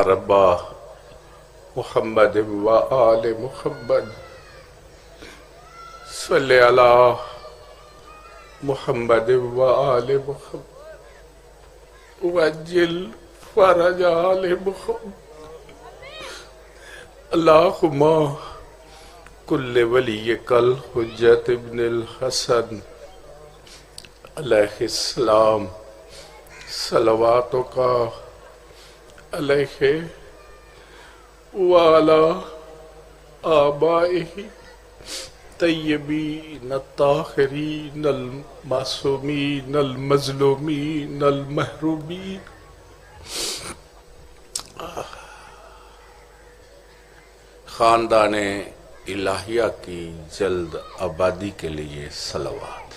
ربا محمد و آل محمد صلی علی محمد و آل محمد وجل فرج آل محمد اللہم کل ولی کل حجت ابن الحسن علیہ السلام صلواتک علیہ وعلی آبائہ طیبین الطاہرین المعصومین المظلومین المحرومین خاندان الہیہ کی جلد آبادی کے لیے صلوات۔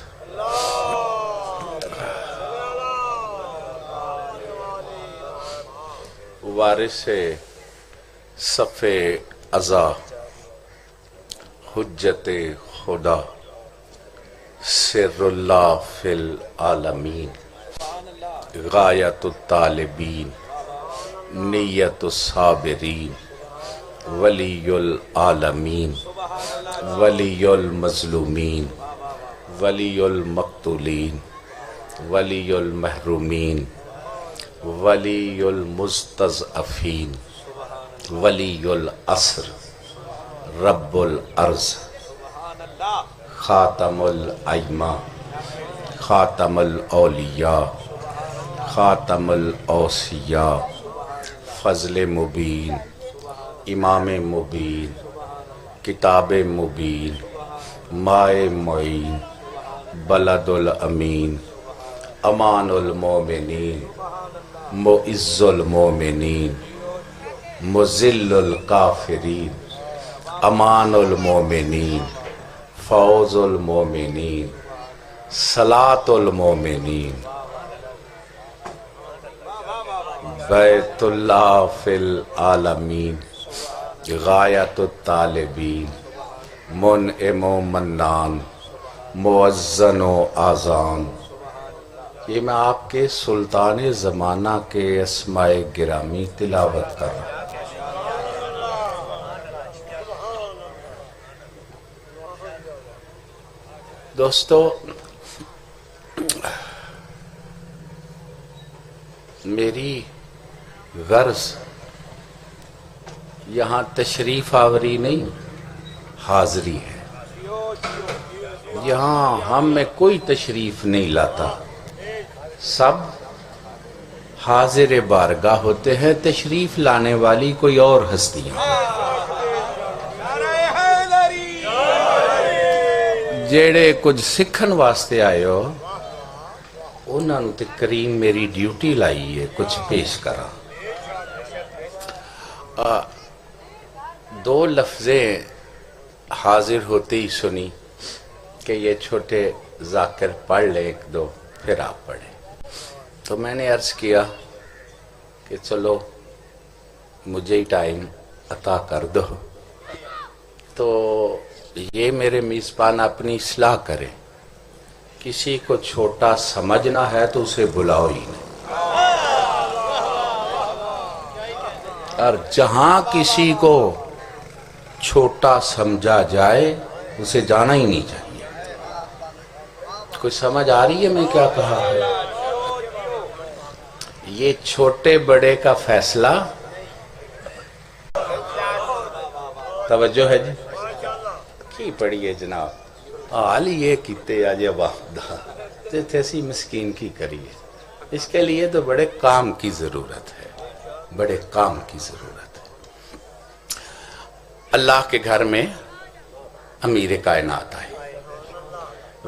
وارث صف ازا حجت خدا سر اللہ فی العالمین غایت الطالبین نیت الصابرین ولی العالمین ولی المظلومین ولی المقتولین ولی المحرومین ولی المستضعفین ولی العصر رب الارض خاتم الائمہ خاتم الاولیاء خاتم الاوصیاء فضل مبین امام مبین کتاب مبین مائے معین بلد الامین امان المومنین معز المومنین مذل الکافرین امان المومنین فوز المومنین صلاة المومنین بیت اللہ فی العالمین غایت الطالبین منعم و منان موزن و آذان۔ یہ میں آپ کے سلطان زمانہ کے اسماء گرامی تلاوت کر رہا ہوں۔ دوستو، میری غرض یہاں تشریف آوری نہیں، حاضری ہے۔ یہاں ہم میں کوئی تشریف نہیں لاتا، سب حاضر بارگاہ ہوتے ہیں، تشریف لانے والی کوئی اور ہستیاں۔ جیڑے کچھ سکھن واسطے آئے ہو انہوں نے تے کریم میری ڈیوٹی لائی ہے کچھ پیش کرا۔ دو لفظیں حاضر ہوتے ہی سنی کہ یہ چھوٹے ذاکر پڑھ لے ایک دو پھر آپ پڑھیں، تو میں نے عرض کیا کہ چلو مجھے ہی ٹائم عطا کر دو، تو یہ میرے میزبان اپنی اصلاح کرے، کسی کو چھوٹا سمجھنا ہے تو اسے بلاؤ ہی نہیں، اور جہاں کسی کو چھوٹا سمجھا جائے اسے جانا ہی نہیں چاہیے۔ کوئی سمجھ آ رہی ہے میں کیا کہا ہے؟ یہ چھوٹے بڑے کا فیصلہ توجہ ہے جی کی پڑی ہے جناب حال یہ کیتے آجے وحدہ تھے سی مسکین کی کریے، اس کے لیے تو بڑے کام کی ضرورت ہے، بڑے کام کی ضرورت ہے۔ اللہ کے گھر میں امیر کائنات آئے،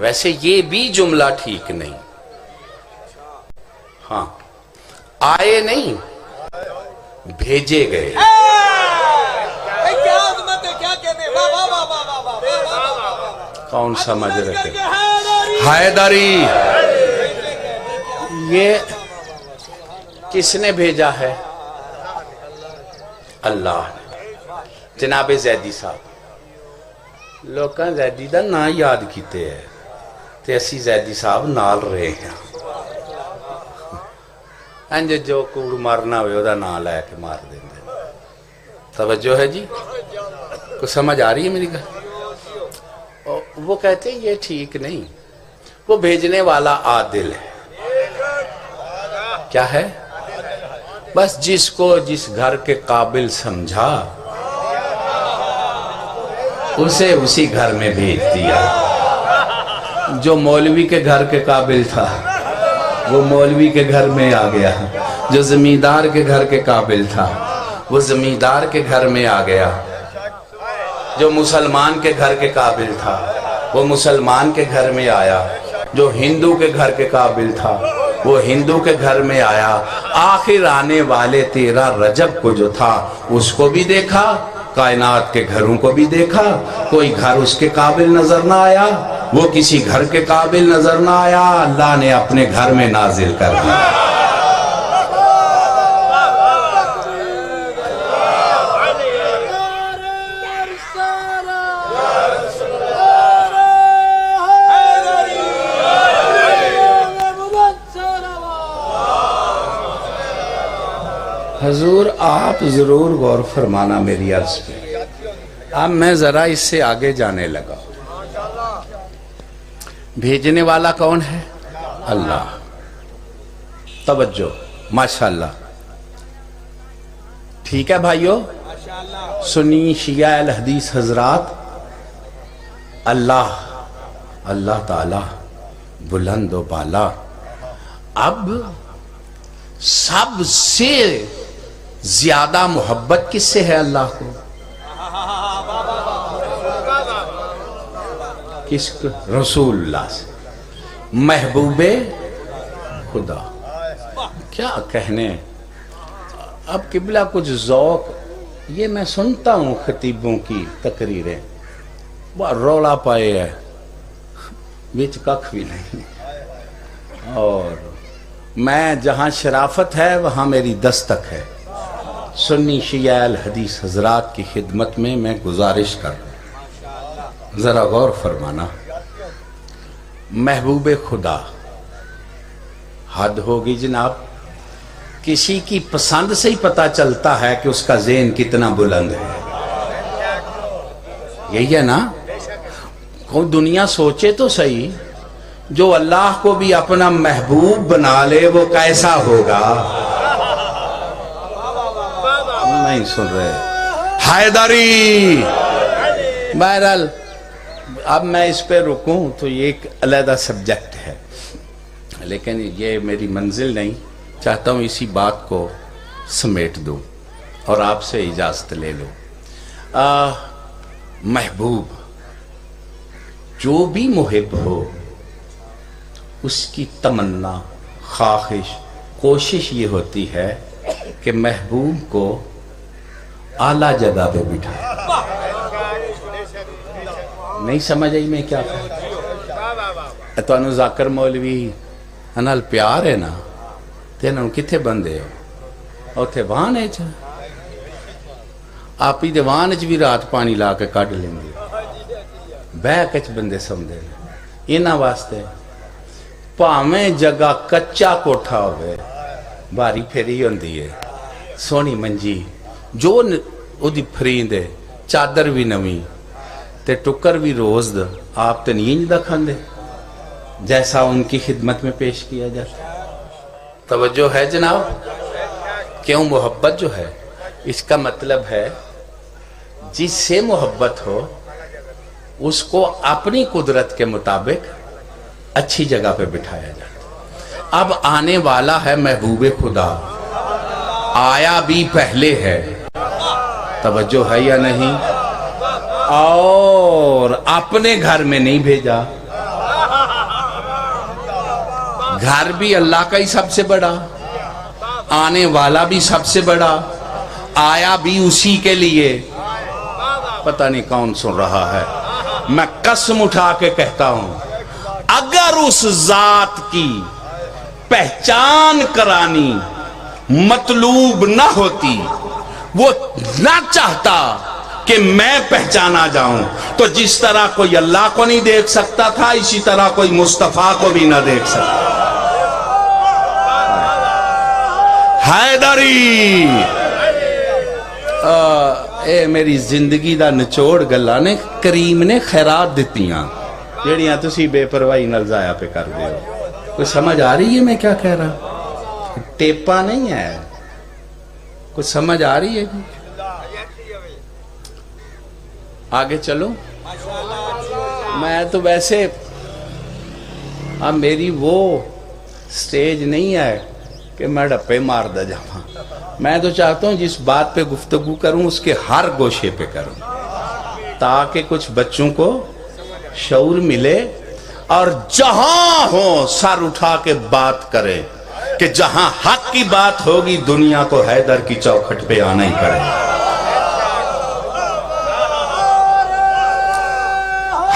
ویسے یہ بھی جملہ ٹھیک نہیں، ہاں آئے نہیں بھیجے گئے۔ کون سمجھ رکھے؟ حیدری یہ کس نے بھیجا ہے؟ اللہ نے۔ جناب زیدی صاحب لوکاں زیدی دا نا یاد کیتے ہیں تے اسی زیدی صاحب نال رہے ہیں، انج جو کوڑ مارنا ہوئے دا نام لے کے مار دیں دے. توجہ ہے جی؟ کو سمجھ آ رہی ہے میری گل؟ وہ کہتے ہیں یہ ٹھیک نہیں. وہ بھیجنے والا عادل ہے. کیا ہے؟ بس جس کو جس گھر کے قابل سمجھا اسے اسی گھر میں بھیج دیا. جو مولوی کے گھر کے قابل تھا وہ مولوی کے گھر میں آ گیا. جو زمیندار کے گھر کے قابل تھا وہ زمیندار کے گھر میں آ گیا. جو مسلمان کے گھر کے قابل تھا وہ مسلمان کے گھر میں آیا. جو ہندو کے گھر کے قابل تھا وہ ہندو کے گھر میں آیا. آخر آنے والے 13 رجب کو جو تھا اس کو بھی دیکھا, کائنات کے گھروں کو بھی دیکھا. کوئی گھر اس کے قابل نظر نہ آیا, وہ کسی گھر کے قابل نظر نہ آیا. اللہ نے اپنے گھر میں نازل کر دیا. حضور آپ ضرور غور فرمانا میری عرض پہ. اب میں ذرا اس سے آگے جانے لگا. بھیجنے والا کون ہے؟ اللہ. توجہ, ماشاءاللہ. ٹھیک ہے بھائیو, سنی شیعہ اہل حدیث حضرات, اللہ تعالی بلند و بالا اب سب سے زیادہ محبت کس سے ہے اللہ کو؟ کس کو؟ رسول اللہ سے. محبوب خدا. کیا کہنے. اب قبلہ کچھ ذوق, یہ میں سنتا ہوں خطیبوں کی تقریریں, وہ رولا پائے ہے بیچ ککھ بھی نہیں. اور میں جہاں شرافت ہے وہاں میری دستک ہے. سنی شیعہ الحدیث حضرات کی خدمت میں گزارش کر ذرا غور فرمانا. محبوب خدا حد ہوگی جناب. کسی کی پسند سے ہی پتہ چلتا ہے کہ اس کا ذہن کتنا بلند ہے. یہی ہے نا؟ کوئی دنیا سوچے تو صحیح, جو اللہ کو بھی اپنا محبوب بنا لے وہ کیسا ہوگا؟ نہیں سن رہے. حیدری. بہرحال اب میں اس پہ رکوں تو یہ ایک علیحدہ سبجیکٹ ہے, لیکن یہ میری منزل نہیں. چاہتا ہوں اسی بات کو سمیٹ دوں اور آپ سے اجازت لے لوں. محبوب, جو بھی محب ہو اس کی تمنا, خواہش, کوشش یہ ہوتی ہے کہ محبوب کو اعلیٰ جگہ پہ بٹھائے. نہیں سمجھ آئی میں کیا کہا؟ تو انو ذاکر مولوی انال پیار ہے نا, تینوں کتھے بندے ہو اوتھے وان ہے چھا آپ ہی دے وان چ بھی رات پانی لا کے کڈ لیندی. بہ کچ بندے سمدے انہاں واسطے پاویں جگہ کچا کوٹھا ہوئے, باری پھیری ہوندی ہے, سونی منجی, جو او دی پھریند ہے, چادر بھی نویں تے ٹکر بھی روز دا, آپ تے نیند دا کھاندے جیسا ان کی خدمت میں پیش کیا جاتا. توجہ ہے جناب؟ کیوں محبت جو ہے اس کا مطلب ہے جس سے محبت ہو اس کو اپنی قدرت کے مطابق اچھی جگہ پہ بٹھایا جاتا. اب آنے والا ہے محبوب خدا, آیا بھی پہلے ہے. توجہ ہے یا نہیں؟ اور اپنے گھر میں نہیں بھیجا. گھر بھی اللہ کا ہی سب سے بڑا, آنے والا بھی سب سے بڑا, آیا بھی اسی کے لیے. پتہ نہیں کون سن رہا ہے, میں قسم اٹھا کے کہتا ہوں اگر اس ذات کی پہچان کرانی مطلوب نہ ہوتی, وہ نہ چاہتا کہ میں پہچانا جاؤں, تو جس طرح کوئی اللہ کو نہیں دیکھ سکتا تھا اسی طرح کوئی مصطفیٰ کو بھی نہ دیکھ سکتا. حیدری اے میری زندگی دا نچوڑ گلاں نے کریم نے خیرات دتیاں جیڑیاں تسی بے پرواہی نال ضائع پہ کر دے ہو. کوئی سمجھ آ رہی ہے میں کیا کہہ رہا؟ ٹیپا نہیں ہے. کچھ سمجھ آ رہی ہے؟ آگے چلو. میں تو ویسے اب میری وہ سٹیج نہیں ہے کہ میں ڈپے مار دا جاواں. میں تو چاہتا ہوں جس بات پہ گفتگو کروں اس کے ہر گوشے پہ کروں تاکہ کچھ بچوں کو شعور ملے اور جہاں ہو سر اٹھا کے بات کرے کہ جہاں حق کی بات ہوگی دنیا کو حیدر کی چوکھٹ پہ آنا ہی پڑے.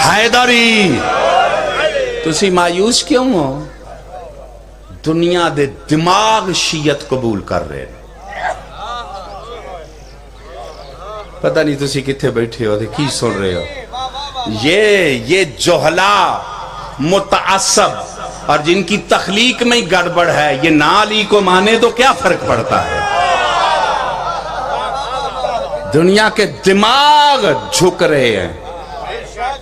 حیدری تسی مایوس کیوں ہو؟ دنیا دے دماغ شیعت قبول کر رہے. پتہ نہیں تسی کتھے بیٹھے ہو کی سن رہے ہو. یہ جوہلا متعصب اور جن کی تخلیق میں ہی گڑبڑ ہے یہ نا علی کو مانے تو کیا فرق پڑتا ہے. دنیا کے دماغ جھک رہے ہیں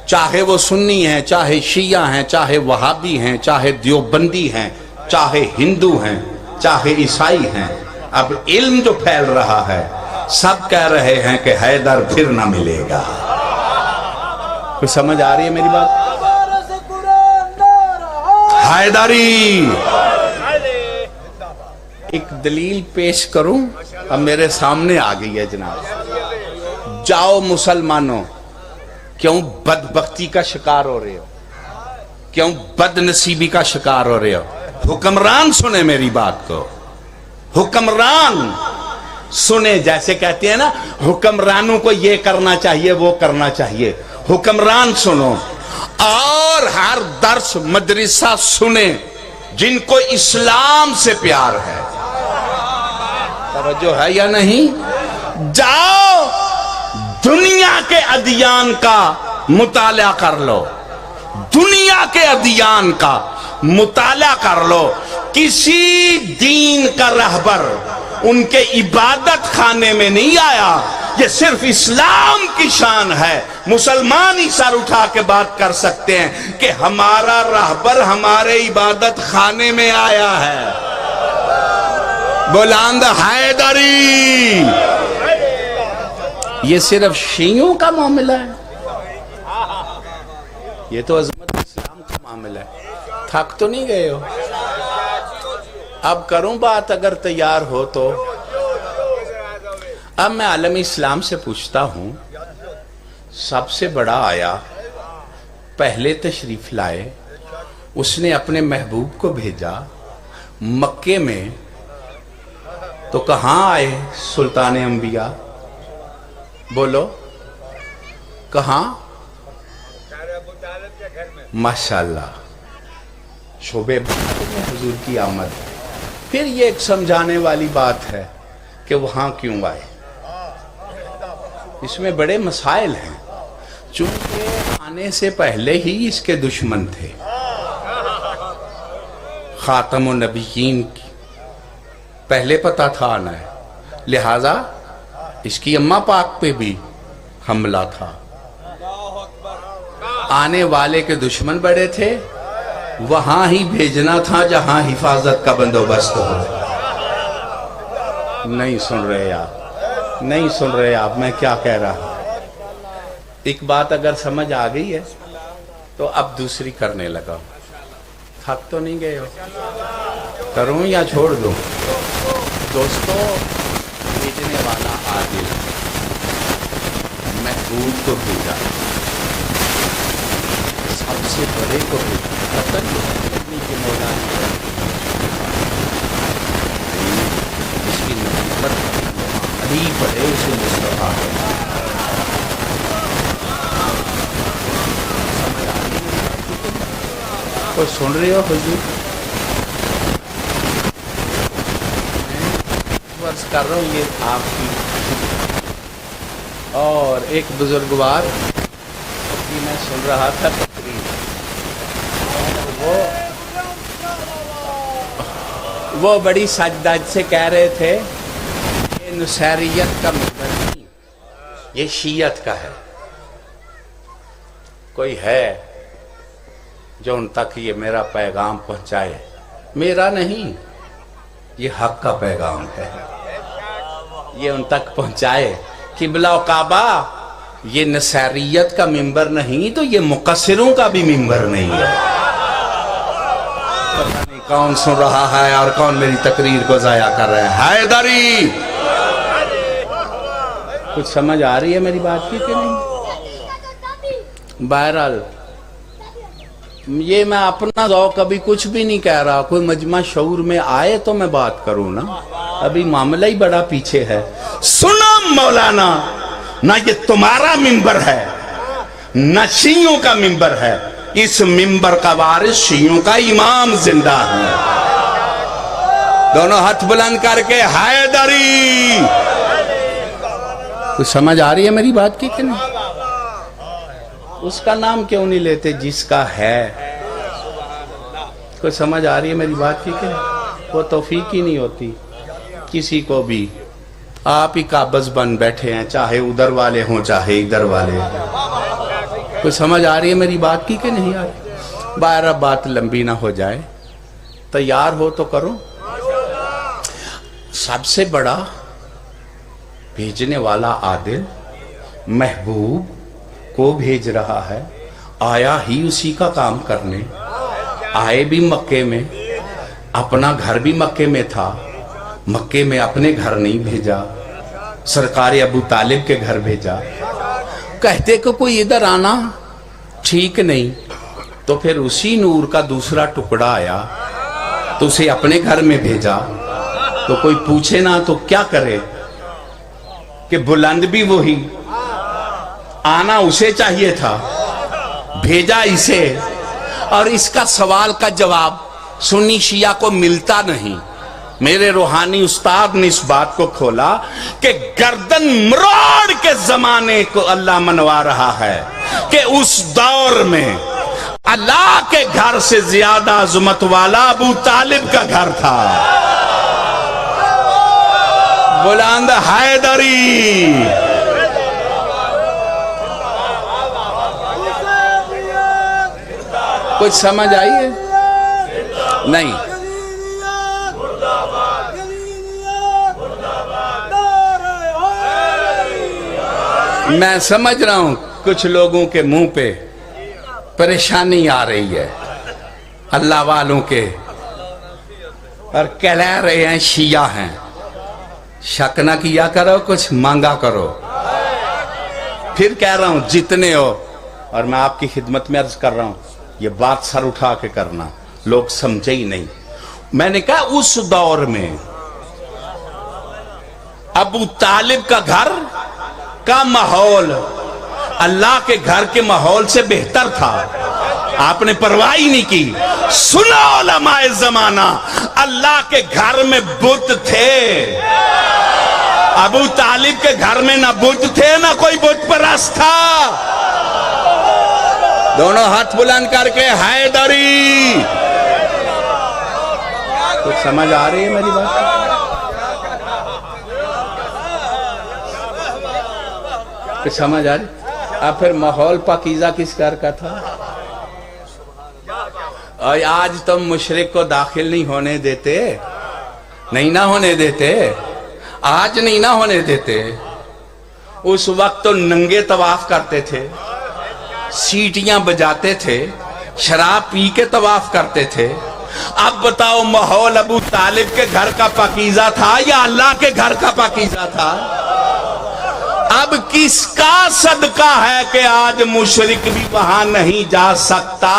چاہے وہ سنی ہیں چاہے شیعہ ہیں چاہے وہابی ہیں چاہے دیوبندی ہیں چاہے ہندو ہیں چاہے عیسائی ہیں. اب علم جو پھیل رہا ہے سب کہہ رہے ہیں کہ حیدر پھر نہ ملے گا. کوئی سمجھ آ رہی ہے میری بات؟ حیدری ایک دلیل پیش کروں اب میرے سامنے آ گئی ہے جناب. جاؤ مسلمانوں کیوں بدبختی کا شکار ہو رہے ہو؟ کیوں بد نصیبی کا شکار ہو رہے ہو؟ حکمران سنے میری بات کو. حکمران سنے. جیسے کہتے ہیں نا حکمرانوں کو یہ کرنا چاہیے وہ کرنا چاہیے. حکمران سنو اور ہر درس مدرسہ سنے جن کو اسلام سے پیار ہے. توجہ ہے یا نہیں؟ جاؤ دنیا کے ادیان کا مطالعہ کر لو. دنیا کے ادیان کا مطالعہ کر لو. کسی دین کا رہبر ان کے عبادت خانے میں نہیں آیا. یہ صرف اسلام کی شان ہے. مسلمان ہی سر اٹھا کے بات کر سکتے ہیں کہ ہمارا رہبر ہمارے عبادت خانے میں آیا ہے. بلند حیدری. یہ صرف شیعوں کا معاملہ ہے؟ یہ تو عظمت اسلام کا معاملہ ہے. تھک تو نہیں گئے ہو؟ اب کروں بات اگر تیار ہو تو. اب میں عالم اسلام سے پوچھتا ہوں سب سے بڑا آیا پہلے تشریف لائے اس نے اپنے محبوب کو بھیجا مکے میں تو کہاں آئے سلطان انبیاء؟ بولو کہاں؟ ماشاءاللہ شعبے حضور کی آمد. پھر یہ ایک سمجھانے والی بات ہے کہ وہاں کیوں آئے. اس میں بڑے مسائل ہیں چونکہ آنے سے پہلے ہی اس کے دشمن تھے. خاتم النبیین کی پہلے پتہ تھا آنا ہے لہذا اس کی اماں پاک پہ بھی حملہ تھا. آنے والے کے دشمن بڑے تھے وہاں ہی بھیجنا تھا جہاں حفاظت کا بندوبست ہو. نہیں سن رہے آپ؟ نہیں سن رہے آپ میں کیا کہہ رہا؟ ایک بات اگر سمجھ آ گئی ہے تو اب دوسری کرنے لگا. تھک تو نہیں گئے ہو؟ کروں یا چھوڑ دوں؟ دوستو بھیجنے والا عادل محبوب کو بھیجا سب سے بڑے کو بھیجا. کہ مولا اس کی نبوت علی بڑے اسے مصطفیٰ ہے. کوئی سن رہے ہو حضور؟ میں عرض کر رہا ہوں یہ آپ کی. اور ایک بزرگوار کی میں سن رہا تھا تقریر وہ بڑی سجدج سے کہہ رہے تھے یہ نصیریت کا ممبر نہیں، یہ شیعت کا ہے. کوئی ہے جو ان تک یہ میرا پیغام پہنچائے؟ میرا نہیں، یہ حق کا پیغام ہے. یہ ان تک پہنچائے قبلہ و کعبہ یہ نصیریت کا ممبر نہیں تو یہ مقصروں کا بھی ممبر نہیں ہے. پتہ نہیں کون سن رہا ہے اور کون میری تقریر کو ضائع کر رہے ہیں. حیدری، کچھ سمجھ آ رہی ہے میری بات کی کہ نہیں؟ بہرحال یہ میں اپنا ذوق ابھی کچھ بھی نہیں کہہ رہا. کوئی مجمع شعور میں آئے تو میں بات کروں نا. ابھی معاملہ ہی بڑا پیچھے ہے. سنو مولانا، نہ یہ تمہارا ممبر ہے نہ شیعوں کا ممبر ہے. اس ممبر کا وارث شیعوں کا امام زندہ ہے. دونوں ہاتھ بلند کر کے حیدری. کچھ سمجھ آ رہی ہے میری بات کی کہ نہیں؟ اس کا نام کیوں نہیں لیتے جس کا ہے؟ کوئی سمجھ آ رہی ہے میری بات کی کہ نہیں؟ وہ توفیق ہی نہیں ہوتی کسی کو بھی. آپ ہی قابض بن بیٹھے ہیں، چاہے ادھر والے ہوں چاہے ادھر والے. کوئی سمجھ آ رہی ہے میری بات کی کہ نہیں آ رہی؟ باہر بات لمبی نہ ہو جائے، تیار ہو تو کرو. سب سے بڑا بھیجنے والا عادل محبوب کو بھیج رہا ہے. آیا ہی اسی کا کام کرنے. آئے بھی مکے میں، اپنا گھر بھی مکے میں تھا، مکے میں اپنے گھر نہیں بھیجا، سرکار ابو طالب کے گھر بھیجا. کہتے کہ کوئی ادھر آنا ٹھیک نہیں، تو پھر اسی نور کا دوسرا ٹکڑا آیا تو اسے اپنے گھر میں بھیجا. تو کوئی پوچھے نہ تو کیا کرے کہ بلند بھی وہی، آنا اسے چاہیے تھا، بھیجا اسے. اور اس کا سوال کا جواب سنی شیعہ کو ملتا نہیں. میرے روحانی استاد نے اس بات کو کھولا کہ گردن مروڑ کے زمانے کو اللہ منوا رہا ہے کہ اس دور میں اللہ کے گھر سے زیادہ عظمت والا ابو طالب کا گھر تھا. بلند حیدری. کچھ سمجھ آئی ہے؟ نہیں. میں سمجھ رہا ہوں کچھ لوگوں کے منہ پہ پریشانی آ رہی ہے اللہ والوں کے، اور کہہ رہے ہیں شیعہ ہیں. شک نہ کیا کرو، کچھ مانگا کرو. پھر کہہ رہا ہوں جتنے ہو، اور میں آپ کی خدمت میں عرض کر رہا ہوں یہ بات سر اٹھا کے کرنا، لوگ سمجھے ہی نہیں. میں نے کہا اس دور میں ابو طالب کا گھر کا ماحول اللہ کے گھر کے ماحول سے بہتر تھا. آپ نے پرواہ ہی نہیں کی. سنا علماء زمانہ، اللہ کے گھر میں بت تھے. ابو طالب کے گھر میں نہ بت تھے نہ کوئی بت پرست تھا. دونوں ہاتھ بلند کر کے حیدری. کچھ سمجھ آ رہی ہے میری بات؟ کچھ سمجھ آ رہی؟ اب پھر ماحول پاکیزہ کس گھر کا تھا؟ اور آج تم مشرک کو داخل نہیں ہونے دیتے، نہیں نہ ہونے دیتے، آج نہیں نہ ہونے دیتے. اس وقت تو ننگے طواف کرتے تھے، سیٹیاں بجاتے تھے، شراب پی کے طواف کرتے تھے. اب بتاؤ ماحول ابو طالب کے گھر کا پاکیزہ تھا یا اللہ کے گھر کا پاکیزہ تھا؟ اب کس کا صدقہ ہے کہ آج مشرک بھی وہاں نہیں جا سکتا؟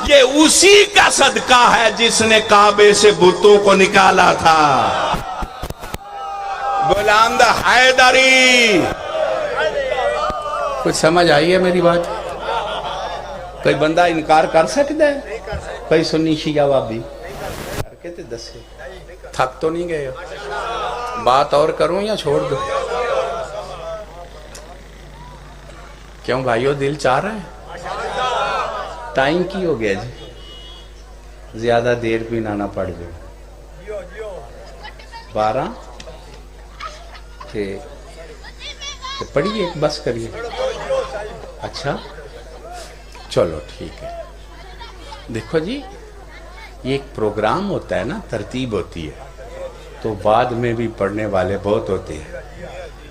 یہ اسی کا صدقہ ہے جس نے کعبے سے بتوں کو نکالا تھا. بلند حیدری. کچھ سمجھ آئی ہے میری بات؟ کوئی بندہ انکار کر سکتا ہے؟ کوئی سنی شیعہ وابی کر کے تے دسے. تھک تو نہیں گئے؟ بات اور کروں یا چھوڑ دو؟ کیوں بھائیو دل چاہ رہا ہے؟ ٹائم کی ہو گیا جی؟ زیادہ دیر بھی نہ پڑ جائے. 12 تھے تو پڑھیے بس کریے. اچھا چلو ٹھیک ہے. دیکھو جی یہ ایک پروگرام ہوتا ہے نا, ترتیب ہوتی ہے, تو بعد میں بھی پڑھنے والے بہت ہوتے ہیں,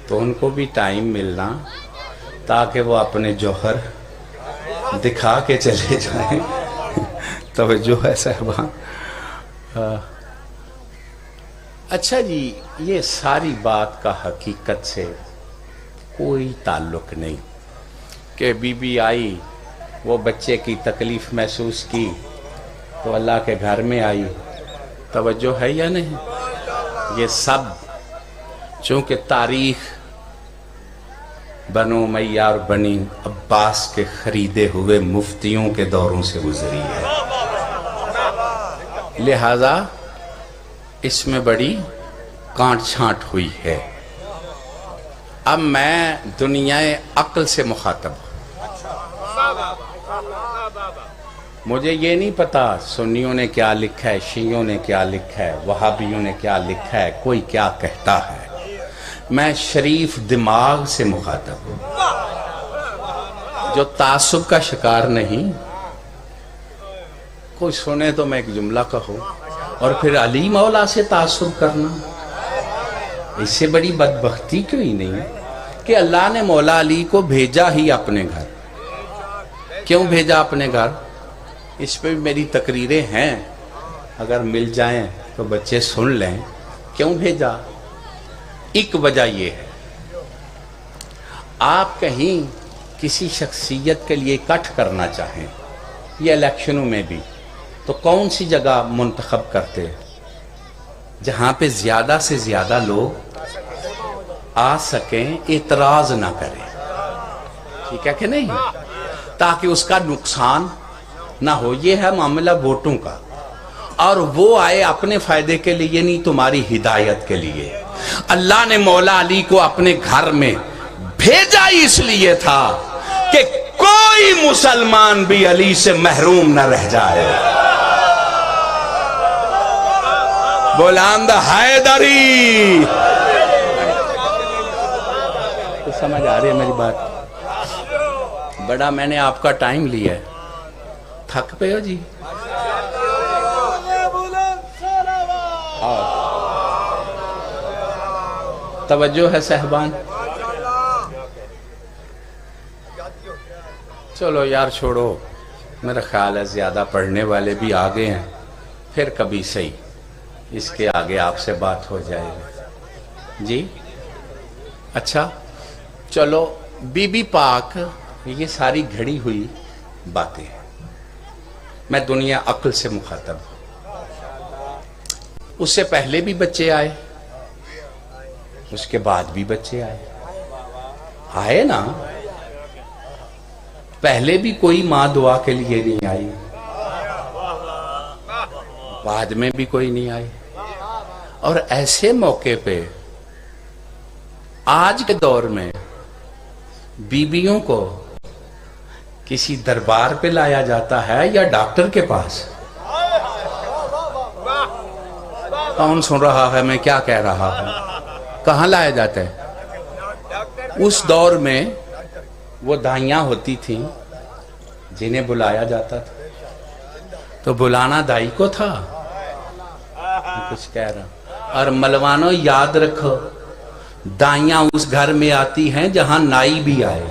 تو ان کو بھی ٹائم ملنا تاکہ وہ اپنے جوہر دکھا کے چلے جائیں. توجہ ہے صاحبان. اچھا جی, یہ ساری بات کا حقیقت سے کوئی تعلق نہیں کہ بی بی آئی, وہ بچے کی تکلیف محسوس کی تو اللہ کے گھر میں آئی. توجہ ہے یا نہیں؟ یہ سب چونکہ تاریخ بنو امیہ اور بنی عباس کے خریدے ہوئے مفتیوں کے دوروں سے گزری ہے, لہذا اس میں بڑی کانٹ چھانٹ ہوئی ہے. اب میں دنیا عقل سے مخاطب ہوں. مجھے یہ نہیں پتا سنیوں نے کیا لکھا ہے, شیعوں نے کیا لکھا ہے, وہابیوں نے کیا لکھا ہے, کوئی کیا کہتا ہے. میں شریف دماغ سے مخاطب ہوں جو تعصب کا شکار نہیں. کوئی سنے تو میں ایک جملہ کہوں اور پھر علی مولا سے تعصب کرنا, اس سے بڑی بدبختی کوئی نہیں کہ اللہ نے مولا علی کو بھیجا ہی اپنے گھر. کیوں بھیجا اپنے گھر؟ اس پہ بھی میری تقریریں ہیں, اگر مل جائیں تو بچے سن لیں. کیوں بھیجا؟ ایک وجہ یہ ہے, آپ کہیں کسی شخصیت کے لیے اکٹھ کرنا چاہیں, یہ الیکشنوں میں بھی, تو کون سی جگہ منتخب کرتے جہاں پہ زیادہ سے زیادہ لوگ آ سکیں, اعتراض نہ کریں. ٹھیک ہے کہ نہیں؟ تاکہ اس کا نقصان نہ ہو. یہ ہے معاملہ ووٹوں کا, اور وہ آئے اپنے فائدے کے لیے نہیں, تمہاری ہدایت کے لیے. اللہ نے مولا علی کو اپنے گھر میں بھیجا اس لیے تھا کہ کوئی مسلمان بھی علی سے محروم نہ رہ جائے. بلند حیدری. تو سمجھ آ رہی ہے میری بات؟ بڑا میں نے آپ کا ٹائم لیا ہے, تھک پہ ہو جی؟ توجہ ہے صاحبان؟ چلو یار چھوڑو, میرا خیال ہے زیادہ پڑھنے والے بھی آگے ہیں, پھر کبھی صحیح اس کے آگے آپ سے بات ہو جائے گی جی. اچھا چلو, بی بی پاک, یہ ساری گھڑی ہوئی باتیں ہیں. میں دنیا عقل سے مخاطب ہوں. اس سے پہلے بھی بچے آئے, اس کے بعد بھی بچے آئے نا. پہلے بھی کوئی ماں دعا کے لیے نہیں آئی, بعد میں بھی کوئی نہیں آئی. اور ایسے موقع پہ آج کے دور میں بیویوں کو کسی دربار پہ لایا جاتا ہے یا ڈاکٹر کے پاس؟ کون سن رہا ہے میں کیا کہہ رہا ہوں؟ کہاں لایا جاتا ہے؟ اس دور میں وہ دائیاں ہوتی تھیں جنہیں بلایا جاتا تھا, تو بلانا دائی کو تھا. کچھ کہہ رہا. اور ملوانوں یاد رکھو, دائیاں اس گھر میں آتی ہیں جہاں نائی بھی آئے.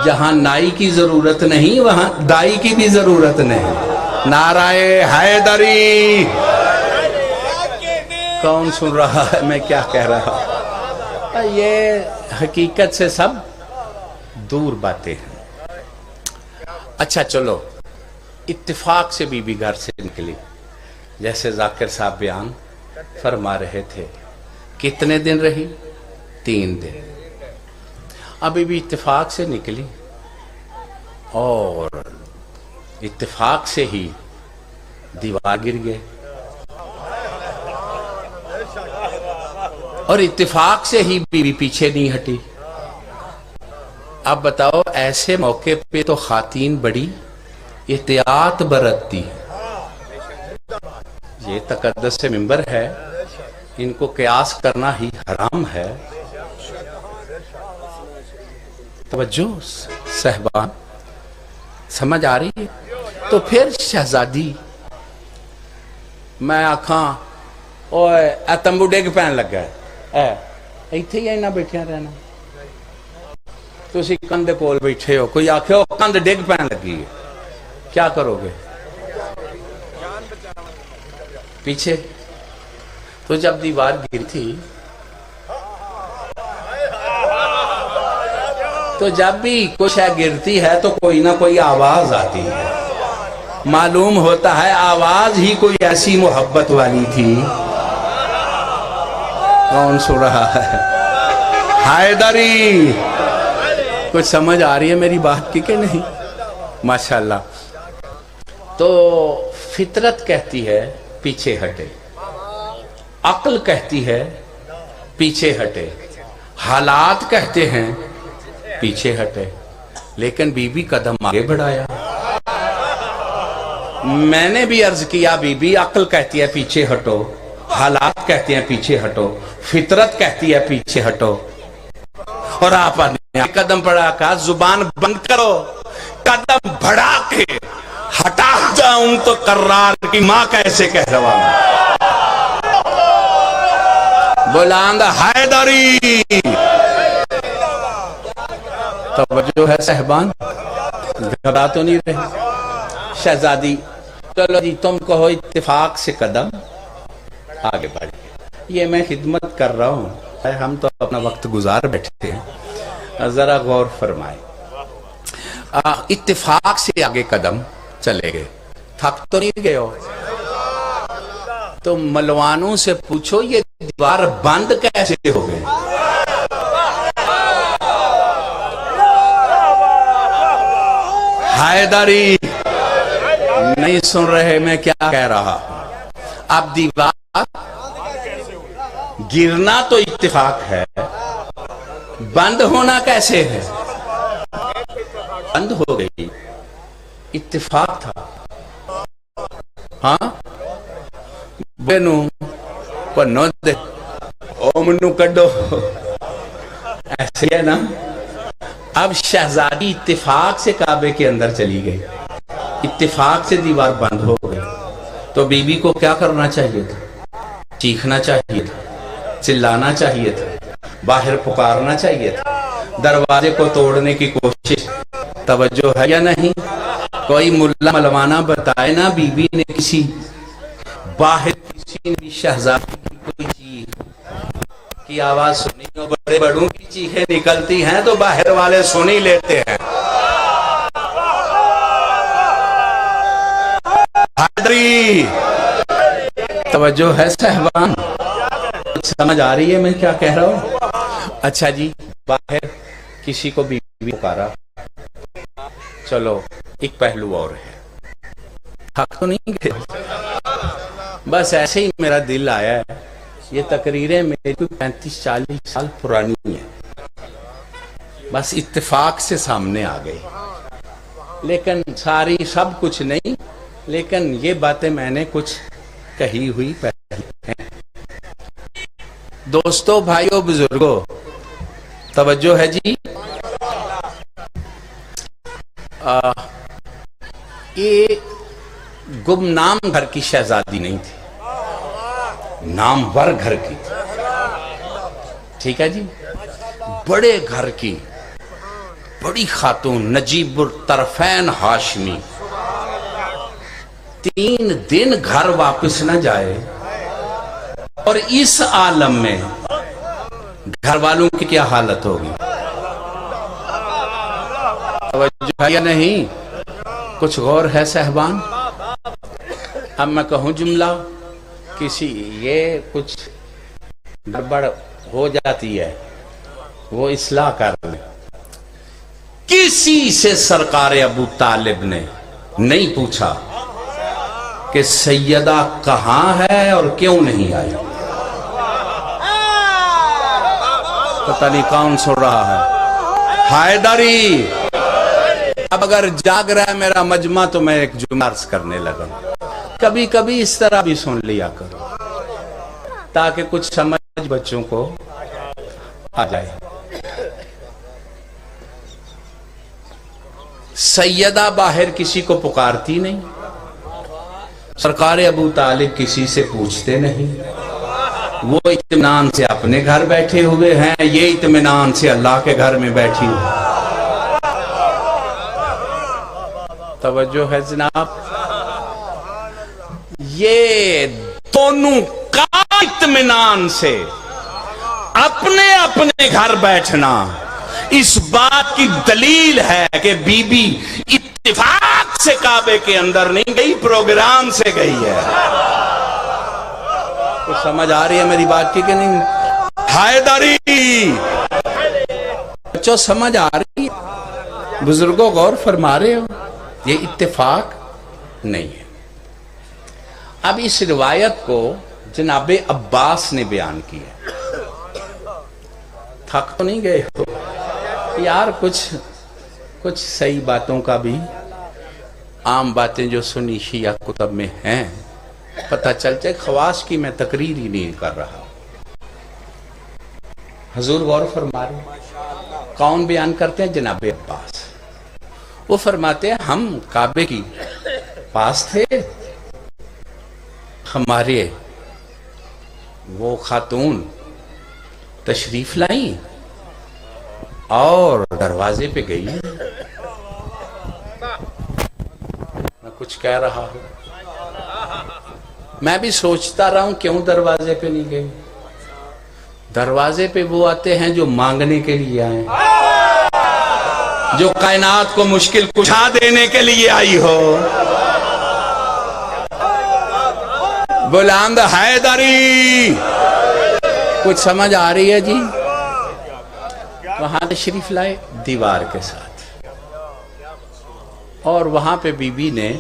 جہاں نائی کی ضرورت نہیں وہاں دائی کی بھی ضرورت نہیں. نعرہ حیدری. کون سن رہا ہے میں کیا کہہ رہا ہوں؟ یہ حقیقت سے سب دور باتیں ہیں. اچھا چلو, اتفاق سے بی بی گھر سے نکلی, جیسے ذاکر صاحب بیان فرما رہے تھے. کتنے دن رہی؟ 3 دن. ابھی بھی اتفاق سے نکلی اور اتفاق سے ہی دیوار گر گئے, اور اتفاق سے ہی بیوی پیچھے نہیں ہٹی. اب بتاؤ, ایسے موقع پہ تو خواتین بڑی احتیاط برتتی ہے. یہ تقدس سے ممبر ہے، ان کو قیاس کرنا ہی حرام ہے۔ توجہ صاحبان، سمجھ آ رہی ہے؟ تو پھر شہزادی میں آکھاں اوے اے تمبو ڈگ پین لگا ہے، ایتھے ہی اینا بیٹھیا رہنا، تسی کندھ کول بیٹھے ہو، کوئی آکھے ہو کندھ ڈگ پین لگی ہے، کیا کرو گے؟ پیچھے تو جب دیوار گری تھی تو جب بھی کچھ ہے گرتی ہے تو کوئی نہ کوئی آواز آتی ہے، معلوم ہوتا ہے آواز ہی کوئی ایسی محبت والی تھی۔ کون سن رہا ہے؟ حیدری، کچھ سمجھ آ رہی ہے میری بات کی کہ نہیں؟ ماشاءاللہ۔ تو فطرت کہتی ہے پیچھے ہٹے، عقل کہتی ہے پیچھے ہٹے، حالات کہتے ہیں پیچھے ہٹے، لیکن بی بی قدم آگے بڑھایا۔ میں نے بھی عرض کیا بی بی عقل کہتی ہے پیچھے ہٹو، حالات کہتے ہیں پیچھے ہٹو، فطرت کہتی ہے پیچھے ہٹو، اور آپ نے قدم بڑھا کہا زبان بند کرو، قدم بڑھا کے ہٹا جاؤں تو قرار کی ماں کیسے کہہ رہا ہوں؟ بلند حیدری، توجہ ہے صاحبان، گھبرا تو نہیں رہے؟ شہزادی چلو جی تم کہو اتفاق سے قدم آگے بڑھ گئے، یہ میں خدمت کر رہا ہوں، ہم تو اپنا وقت گزار بیٹھتے ہیں، ذرا غور فرمائیں۔ اتفاق سے آگے قدم چلے گئے، تھک تو نہیں گئے ہو؟ تو ملوانوں سے پوچھو یہ دیوار بند کیسے ہو گئے؟ حیدری نہیں سن رہے میں کیا کہہ رہا ہوں؟ اب دیوار گرنا تو اتفاق ہے، بند ہونا کیسے ہے؟ بند ہو گئی، اتفاق تھا۔ ہاں بینو پنو دے او منو کڈو، ایسے ہے نا۔ اب شہزادی اتفاق سے کعبے کے اندر چلی گئی، اتفاق سے دیوار بند ہو گئی، تو بی بی کو کیا کرنا چاہیے تھا؟ چیخنا چاہیے تھا، چلانا چاہیے تھا، باہر پکارنا چاہیے تھا، دروازے کو توڑنے کی کوشش۔ توجہ ہے یا نہیں؟ کوئی ملا ملوانا بتائے نا بی بی نے کسی باہر کسی بھی شہزادی کی کوئی چیخ کی آواز سنی ہو؟ بڑے بڑوں کی چیخیں نکلتی ہیں تو باہر والے سنی لیتے ہیں۔ حیدری، توجہ ہے صاحبان، سمجھ آ رہی ہے میں کیا کہہ رہا ہوں؟ اچھا جی، باہر کسی کو بی بی پکارا، چلو ایک پہلو اور ہے، تھک تو نہیں گئے؟ بس ایسے ہی میرا دل آیا ہے، یہ تقریریں میری 35-40 سال پرانی ہیں، بس اتفاق سے سامنے آ گئی، لیکن ساری سب کچھ نہیں، لیکن یہ باتیں میں نے کچھ کہی ہوئی پہلے ہیں۔ دوستو، بھائیو، بزرگو، توجہ ہے جی۔ یہ گمنام گھر کی شہزادی نہیں تھی، نامور گھر کی تھی، ٹھیک ہے جی، بڑے گھر کی بڑی خاتون، نجیب الطرفین ہاشمی، 3 دن گھر واپس نہ جائے، اور اس عالم میں گھر والوں کی کیا حالت ہوگی؟ توجہ ہے یا نہیں؟ کچھ غور ہے صاحبان؟ اب میں کہوں جملہ، کسی یہ کچھ گڑبڑ ہو جاتی ہے وہ اصلاح کر لیں۔ کسی سے سرکار ابو طالب نے نہیں پوچھا کہ سیدہ کہاں ہے اور کیوں نہیں آئی۔ پتہ نہیں کون سن رہا ہے؟ حیدری، اب اگر جاگ رہا ہے میرا مجمع تو میں ایک جملہ عرض کرنے لگا۔ کبھی کبھی اس طرح بھی سن لیا کرو تاکہ کچھ سمجھ بچوں کو آ جائے. سیدہ باہر کسی کو پکارتی نہیں، سرکار ابو طالب کسی سے پوچھتے نہیں، وہ اطمینان سے اپنے گھر بیٹھے ہوئے ہیں، یہ اطمینان سے اللہ کے گھر میں بیٹھی ہوئی. توجہ ہے جناب؟ یہ دونوں کا اطمینان سے اپنے اپنے گھر بیٹھنا اس بات کی دلیل ہے کہ بی بی اتفاق سے کعبے کے اندر نہیں گئی، پروگرام سے گئی ہے. کچھ سمجھ آ رہی ہے میری بات کی کہ نہیں؟ حیدری بچوں سمجھ آ رہی ہے؟ بزرگوں غور فرما رہے ہو؟ یہ اتفاق نہیں ہے. اب اس روایت کو جناب عباس نے بیان کیا. تھک تو نہیں گئے ہو یار؟ کچھ صحیح باتوں کا بھی، عام باتیں جو سنی شیعہ کتب میں ہیں پتہ چل جائے. خواص کی میں تقریر ہی نہیں کر رہا. حضور غور فرما رہے ہیں. کون بیان کرتے ہیں؟ جناب عباس. وہ فرماتے ہیں ہم کعبے کی پاس تھے، ہمارے وہ خاتون تشریف لائیں اور دروازے پہ گئی. میں کچھ کہہ رہا ہوں، میں بھی سوچتا رہا ہوں کیوں دروازے پہ نہیں گئی. دروازے پہ وہ آتے ہیں جو مانگنے کے لیے آئے، جو کائنات کو مشکل کشا دینے کے لیے آئی ہو. بلند حیدری. کچھ سمجھ آ رہی ہے جی؟ وہاں تشریف لائے دیوار کے ساتھ، اور وہاں پہ بی بی نے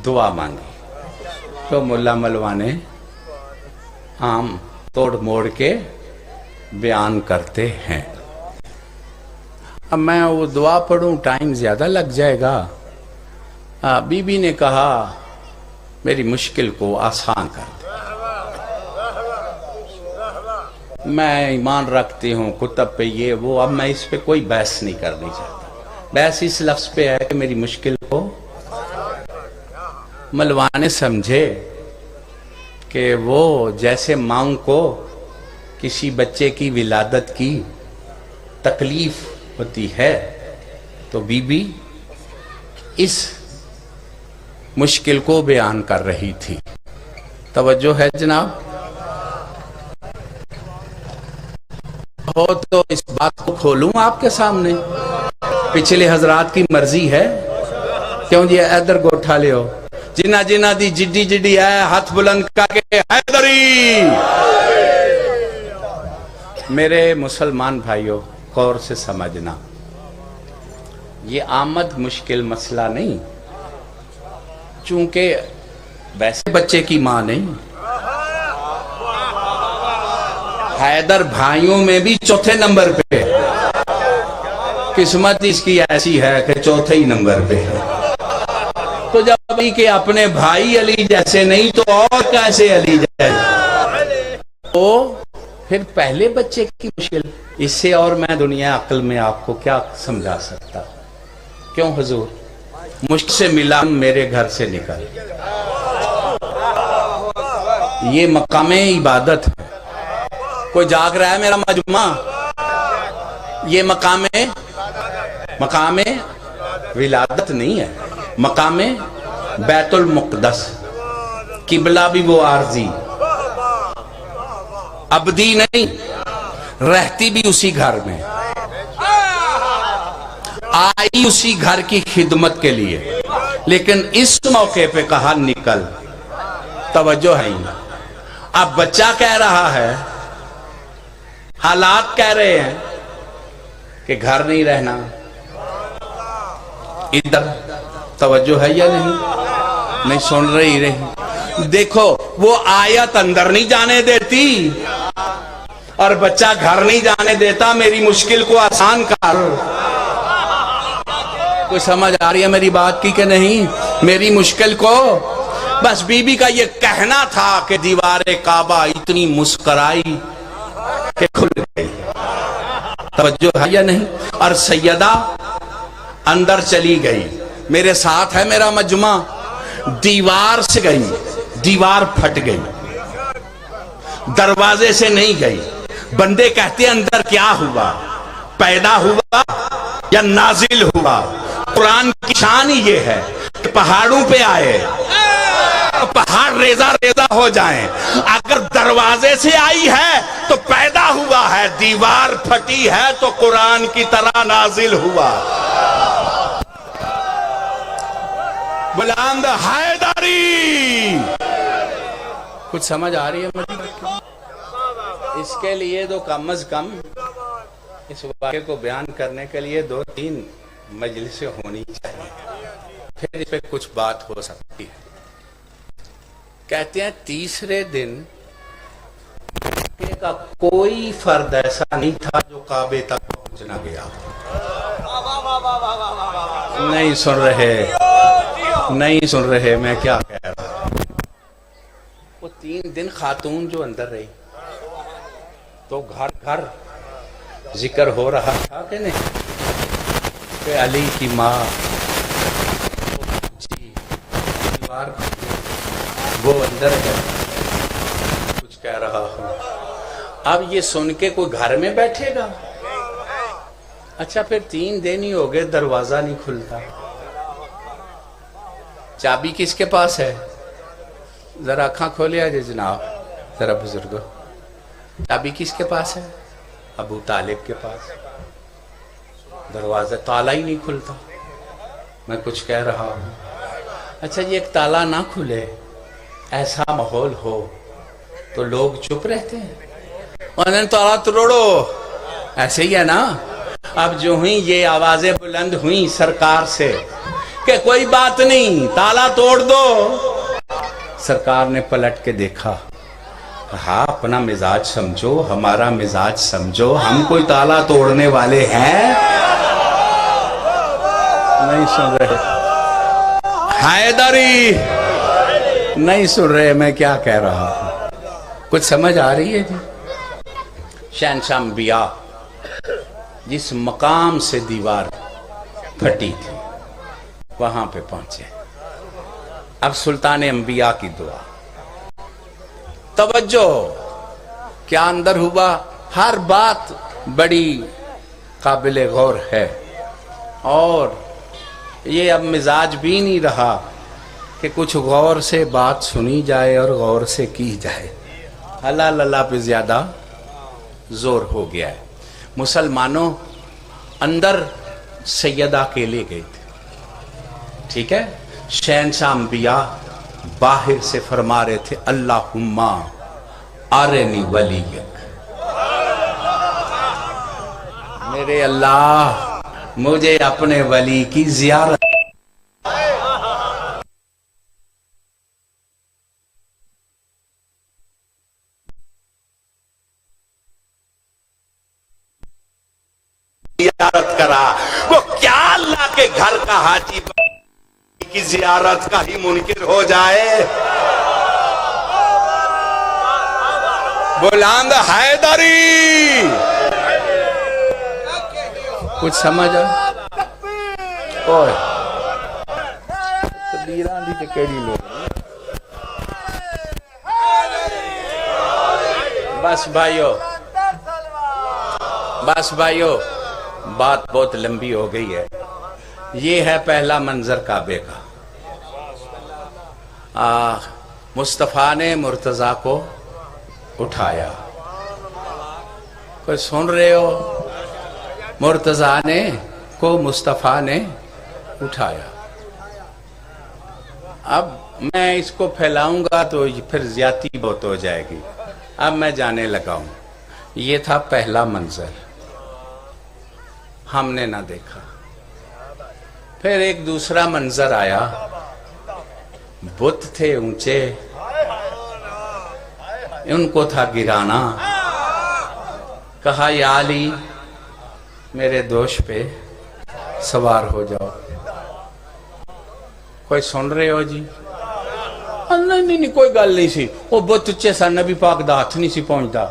دعا مانگی. تو ملا ملوانے عام توڑ موڑ کے بیان کرتے ہیں. اب میں وہ دعا پڑھوں ٹائم زیادہ لگ جائے گا. بی بی نے کہا میری مشکل کو آسان کر دے. میں ایمان رکھتی ہوں کتب پہ یہ وہ، اب میں اس پہ کوئی بحث نہیں کرنی چاہتا. بحث اس لفظ پہ ہے کہ میری مشکل کو. ملوانے سمجھے کہ وہ جیسے ماں کو کسی بچے کی ولادت کی تکلیف ہوتی ہے تو بی بی اس مشکل کو بیان کر رہی تھی. توجہ ہے جناب؟ ہو تو اس بات کو کھولوں آپ کے سامنے. پچھلے حضرات کی مرضی ہے. کیوں جی ادھر گوٹھا لے ہو جنہ جنہ دی جڈی جڈی ہے ہاتھ بلند کر کے حیدری. میرے مسلمان بھائیوں غور سے سمجھنا، یہ آمد مشکل مسئلہ نہیں. چونکہ ویسے بچے کی ماں نہیں، حیدر بھائیوں میں بھی چوتھے نمبر پہ. قسمت اس کی ایسی ہے کہ چوتھے ہی نمبر پہ ہے. تو جب ابھی کہ اپنے بھائی علی جیسے نہیں تو اور کیسے علی جیسے؟ تو پھر پہلے بچے کی مشکل. اس سے اور میں دنیا عقل میں آپ کو کیا سمجھا سکتا. کیوں حضور؟ مشکل سے ملا میرے گھر سے نکل. یہ مقام عبادت ہے. کوئی جاگ رہا ہے میرا مجمع؟ یہ مقام ولادت نہیں ہے، مقام بیت المقدس. قبلہ بھی وہ عارضی ابدی نہیں، رہتی بھی اسی گھر میں، آئی اسی گھر کی خدمت کے لیے، لیکن اس موقع پہ کہا نکل. توجہ ہے. اب بچہ کہہ رہا ہے، حالات کہہ رہے ہیں کہ گھر نہیں رہنا. ادھر توجہ ہے یا نہیں سن رہی. دیکھو وہ آیت اندر نہیں جانے دیتی اور بچہ گھر نہیں جانے دیتا. میری مشکل کو آسان کر. کوئی سمجھ آ رہی ہے میری بات کی کہ نہیں؟ میری مشکل کو بس بی بی کا یہ کہنا تھا کہ دیوار کعبہ اتنی مسکرائی کہ کھل گئی. توجہ ہے یا نہیں؟ اور سیدہ اندر چلی گئی. میرے ساتھ ہے میرا مجمع. دیوار سے گئی, دیوار پھٹ گئی, دروازے سے نہیں گئی. بندے کہتے ہیں اندر کیا ہوا, پیدا ہوا یا نازل ہوا؟ قرآن کی شان ہی یہ ہے کہ پہاڑوں پہ آئے, پہاڑ ریزہ ریزہ ہو جائیں. اگر دروازے سے آئی ہے تو پیدا ہوا ہے, دیوار پھٹی ہے تو قرآن کی طرح نازل ہوا. بلند حیدری. کچھ سمجھ آ رہی ہے مجھے؟ اس کے لیے تو کم از کم اس واقعے کو بیان کرنے کے لیے 2-3 مجلسیں ہونی چاہیے, پھر اس پہ کچھ بات ہو سکتی ہے. کہتے ہیں تیسرے دن کا کوئی فرد ایسا نہیں تھا جو کعبے تک پہنچ نہ گیا. نہیں سن رہے, نہیں سن رہے میں کیا کہہ رہا ہوں. وہ 3 دن خاتون جو اندر رہی تو گھر گھر ذکر ہو رہا تھا کہ نہیں کہ علی کی ماں وہ اندر ہے, کچھ کہہ رہا ہوں. اب یہ سن کے کوئی گھر میں بیٹھے گا؟ اچھا پھر 3 دن ہی ہو گئے, دروازہ نہیں کھلتا. چابی کس کے پاس ہے؟ ذرا آنکھاں کھولے آجے جناب, ذرا بزرگو. چابی کس کے پاس ہے؟ ابو طالب کے پاس. دروازہ تالا ہی نہیں کھلتا. میں کچھ کہہ رہا ہوں. اچھا یہ ایک تالا نہ کھلے, ایسا ماحول ہو تو لوگ چپ رہتے ہیں, انہیں تالا توڑو, ایسے ہی ہے نا. اب جو ہوئی یہ آوازیں بلند ہوئیں سرکار سے کہ کوئی بات نہیں تالا توڑ دو. سرکار نے پلٹ کے دیکھا, کہا اپنا مزاج سمجھو, ہمارا مزاج سمجھو, ہم کوئی تالا توڑنے والے ہیں؟ نہیں سن رہے حیدری, نہیں سن رہے میں کیا کہہ رہا ہوں. کچھ سمجھ آ رہی ہے جی؟ شہنشاہ انبیاء جس مقام سے دیوار پھٹی تھی وہاں پہ پہنچے. اب سلطان انبیاء کی دعا, توجہ, کیا اندر ہوا؟ ہر بات بڑی قابل غور ہے, اور یہ اب مزاج بھی نہیں رہا کہ کچھ غور سے بات سنی جائے اور غور سے کی جائے. حلال اللہ پہ زیادہ زور ہو گیا ہے. مسلمانوں اندر سیدہ اکیلے گئے تھے, ٹھیک ہے. شہنشاہ انبیاء باہر سے فرما رہے تھے اللہم ارنی ولیک, میرے اللہ مجھے اپنے ولی کی زیارت کرا. وہ کیا اللہ کے گھر کا حاجی کی زیارت کا ہی منکر ہو جائے؟ بلند حیدری. کچھ سمجھ اوئے تبیران دی کیڑی لوگ. بس بھائیو, بس بھائیو, بات بہت لمبی ہو گئی ہے. یہ ہے پہلا منظر کعبے کا. مصطفیٰ نے مرتضیٰ کو اٹھایا. کوئی سن رہے ہو؟ مرتضیٰ نے کو مصطفیٰ نے اٹھایا. اب میں اس کو پھیلاؤں گا تو پھر زیادتی بہت ہو جائے گی. اب میں جانے لگا ہوں. یہ تھا پہلا منظر, ہم نے نہ دیکھا. پھر ایک دوسرا منظر آیا. بت تھے اونچے, ان کو تھا گرانا. کہا یا علی میرے دوش پہ سوار ہو جاؤ. کوئی سن رہے ہو جی؟ نہیں کوئی گل نہیں سی، وہ بت اچے سن، نبی پاک دا ہاتھ نہیں سی پہنچتا،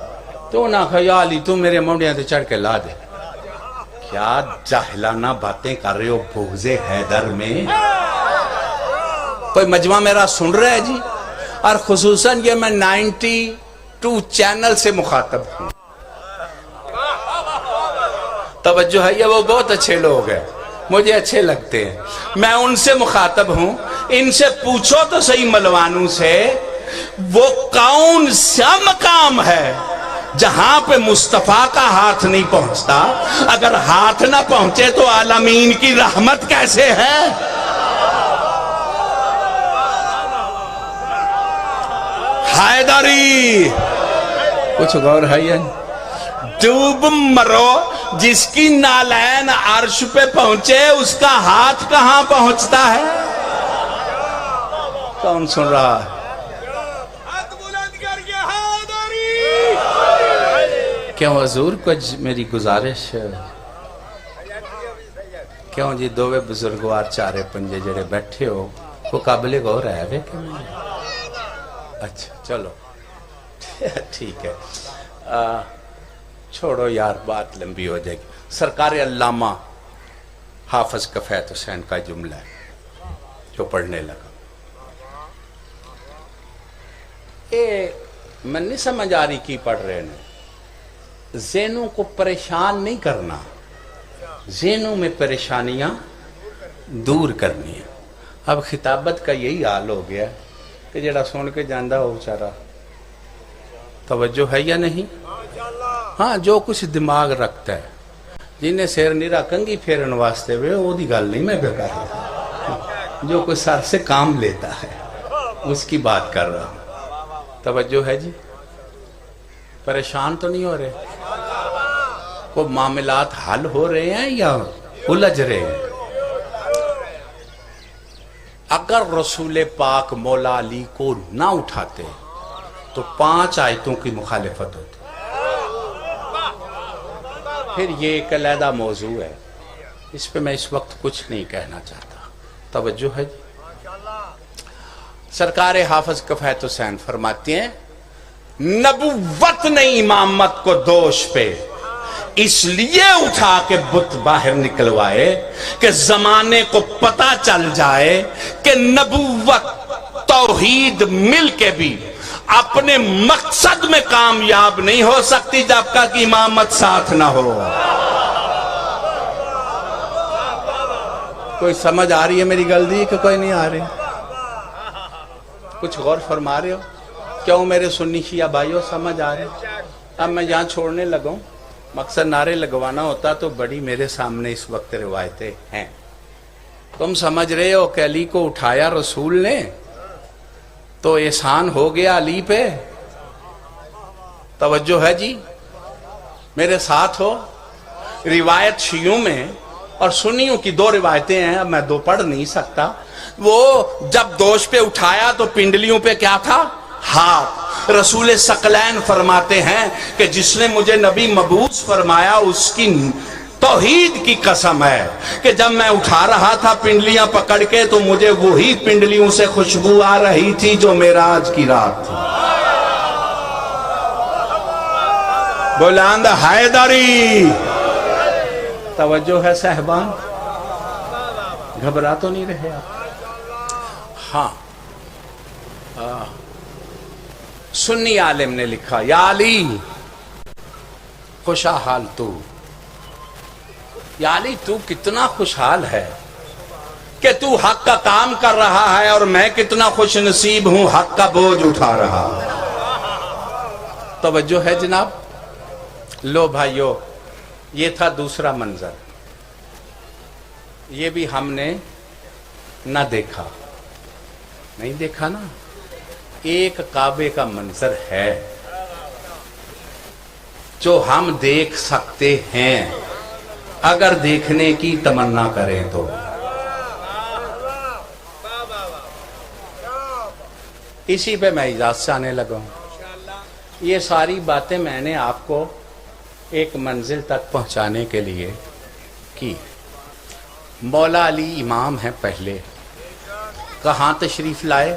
تو انہاں آکھیا یا علی تو میرے مونڈیاں تے چڑھ کے لا دے۔ کیا جاہلانہ باتیں کر رہے ہو بغض حیدر میں؟ کوئی مجمع میرا سن رہا ہے جی؟ اور خصوصاً یہ میں 92 چینل سے مخاطب ہوں، توجہ ہے، یہ وہ بہت اچھے لوگ ہیں، مجھے اچھے لگتے ہیں، میں ان سے مخاطب ہوں۔ ان سے پوچھو تو صحیح ملوانوں سے، وہ کون سا مقام ہے جہاں پہ مصطفیٰ کا ہاتھ نہیں پہنچتا؟ اگر ہاتھ نہ پہنچے تو عالمین کی رحمت کیسے ہے؟ حیدری کچھ غور ہے یہ؟ ڈوب مرو، جس کی نالین عرش پہ پہنچے اس کا ہاتھ کہاں پہنچتا ہے؟ کون سن رہا ہے؟ کیوں حضور کچھ میری گزارش، کیوں جی دووے بزرگوار چارے پنجے جڑے بیٹھے ہو وہ قابل غور ہے وے کہ نہیں؟ اچھا چلو ٹھیک ہے، چھوڑو یار بات لمبی ہو جائے گی۔ سرکار علامہ حافظ کفایت حسین کا جملہ ہے جو پڑھنے لگا، میں نہیں سمجھ آ رہی کی پڑھ رہے ہیں۔ ذہنوں کو پریشان نہیں کرنا، ذہنوں میں پریشانیاں دور کرنی ہیں۔ اب خطابت کا یہی حال ہو گیا کہ جڑا سن کے جاندہ ہو بیچارہ، توجہ ہے یا نہیں؟ ہاں جو کچھ دماغ رکھتا ہے، جنہیں سیر نہیں رکھنگی پھیرن واسطے ہوئے وہ دی گل نہیں میں کر رہا، جو کوئی سر سے کام لیتا ہے اس کی بات کر رہا ہوں۔ توجہ ہے جی؟ پریشان تو نہیں ہو رہے؟ وہ معاملات حل ہو رہے ہیں یا الجھ رہے ہیں؟ اگر رسول پاک مولا علی کو نہ اٹھاتے تو 5 آیتوں کی مخالفت ہوتی۔ پھر یہ ایک علیحدہ موضوع ہے، اس پہ میں اس وقت کچھ نہیں کہنا چاہتا۔ توجہ ہے جی؟ سرکار حافظ کفایت حسین فرماتے ہیں نبوت نے امامت کو دوش پہ اس لیے اٹھا کے بت باہر نکلوائے کہ زمانے کو پتہ چل جائے کہ نبوت توحید مل کے بھی اپنے مقصد میں کامیاب نہیں ہو سکتی جب تک کہ امامت ساتھ نہ ہو۔ کوئی سمجھ آ رہی ہے میری گل دی کہ کوئی نہیں آ رہی؟ کچھ غور فرما رہے ہو؟ کیوں میرے سنی شیعہ بھائیوں سمجھ آ رہے؟ اب میں یہاں چھوڑنے لگا ہوں، مقصد نعرے لگوانا ہوتا تو بڑی میرے سامنے اس وقت روایتیں ہیں۔ تم سمجھ رہے ہو کہ علی کو اٹھایا رسول نے تو احسان ہو گیا علی پہ؟ توجہ ہے جی؟ میرے ساتھ ہو؟ روایت شیعوں میں اور سنیوں کی 2 روایتیں ہیں، اب میں 2 پڑھ نہیں سکتا۔ وہ جب دوش پہ اٹھایا تو پنڈلیوں پہ کیا تھا؟ ہاتھ۔ رسول ثقلین فرماتے ہیں کہ جس نے مجھے نبی مبعوث فرمایا اس کی توحید کی قسم ہے کہ جب میں اٹھا رہا تھا پنڈلیاں پکڑ کے تو مجھے وہی پنڈلیوں سے خوشبو آ رہی تھی جو معراج کی رات تھی۔ بلند حیدری! توجہ ہے صاحبان؟ گھبرا تو نہیں رہے آپ؟ ہاں سنی عالم نے لکھا یا علی خوشحال تو، یا علی تو کتنا خوشحال ہے کہ تو حق کا کام کر رہا ہے اور میں کتنا خوش نصیب ہوں حق کا بوجھ اٹھا رہا۔ توجہ ہے جناب؟ لو بھائیو، یہ تھا دوسرا منظر، یہ بھی ہم نے نہ دیکھا، نہیں دیکھا نا۔ ایک کعبے کا منظر ہے جو ہم دیکھ سکتے ہیں اگر دیکھنے کی تمنا کریں تو۔ اسی پہ میں اجازت سے آنے لگا ہوں۔ یہ ساری باتیں میں نے آپ کو ایک منزل تک پہنچانے کے لیے کی۔ مولا علی امام ہیں پہلے، کہاں تشریف لائے؟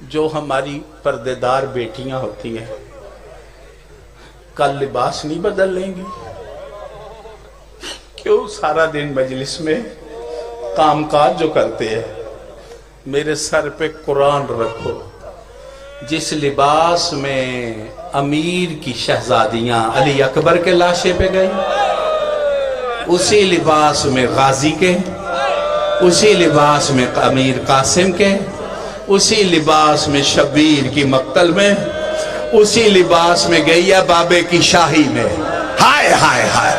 جو ہماری پردےدار بیٹیاں ہوتی ہیں کل لباس نہیں بدل لیں گی؟ کیوں سارا دن مجلس میں کام کاج جو کرتے ہیں؟ میرے سر پہ قرآن رکھو، جس لباس میں امیر کی شہزادیاں علی اکبر کے لاشے پہ گئی، اسی لباس میں غازی کے، اسی لباس میں امیر قاسم کے، اسی لباس میں شبیر کی مقتل میں، اسی لباس میں گئی ہے بابے کی شاہی میں، ہائے ہائے ہائے،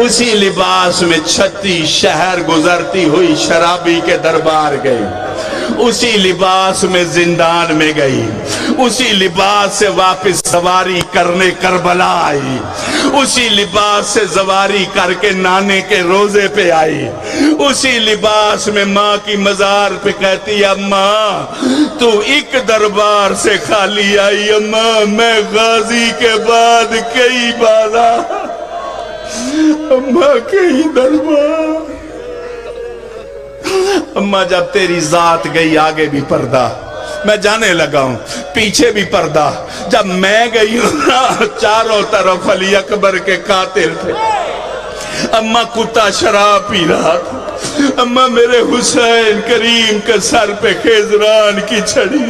اسی لباس میں 36 شہر گزرتی ہوئی شرابی کے دربار گئی، اسی لباس میں زندان میں گئی، اسی لباس سے واپس سواری کرنے کربلا آئی، اسی لباس سے سواری کر کے نانے کے روزے پہ آئی، اسی لباس میں ماں کی مزار پہ کہتی اماں تو ایک دربار سے خالی آئی، اماں میں غازی کے بعد کئی بارا، اماں کئی دربار، اماں جب تیری ذات گئی آگے بھی پردہ، میں جانے لگا ہوں پیچھے بھی پردہ، جب میں گئی ہوں نا چاروں طرف علی اکبر کے قاتل تھے، اماں کتا شراب پی رہا تھا، اماں میرے حسین کریم کے سر پہ خیزران کی چھڑی،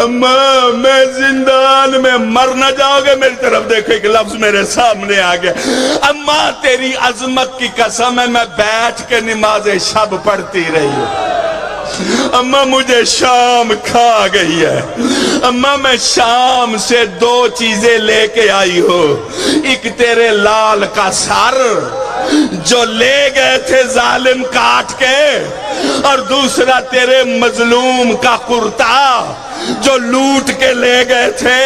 اماں میں زندان میں مر نہ جاؤ گے، میری طرف دیکھو ایک لفظ میرے سامنے آ گیا، اماں تیری عظمت کی قسم ہے میں بیٹھ کے نماز شب پڑھتی رہی ہوں، اماں مجھے شام کھا گئی ہے، اماں میں شام سے 2 چیزیں لے کے آئی ہوں، ایک تیرے لال کا سر جو لے گئے تھے ظالم کاٹ کے، اور دوسرا تیرے مظلوم کا کرتا جو لوٹ کے لے گئے تھے،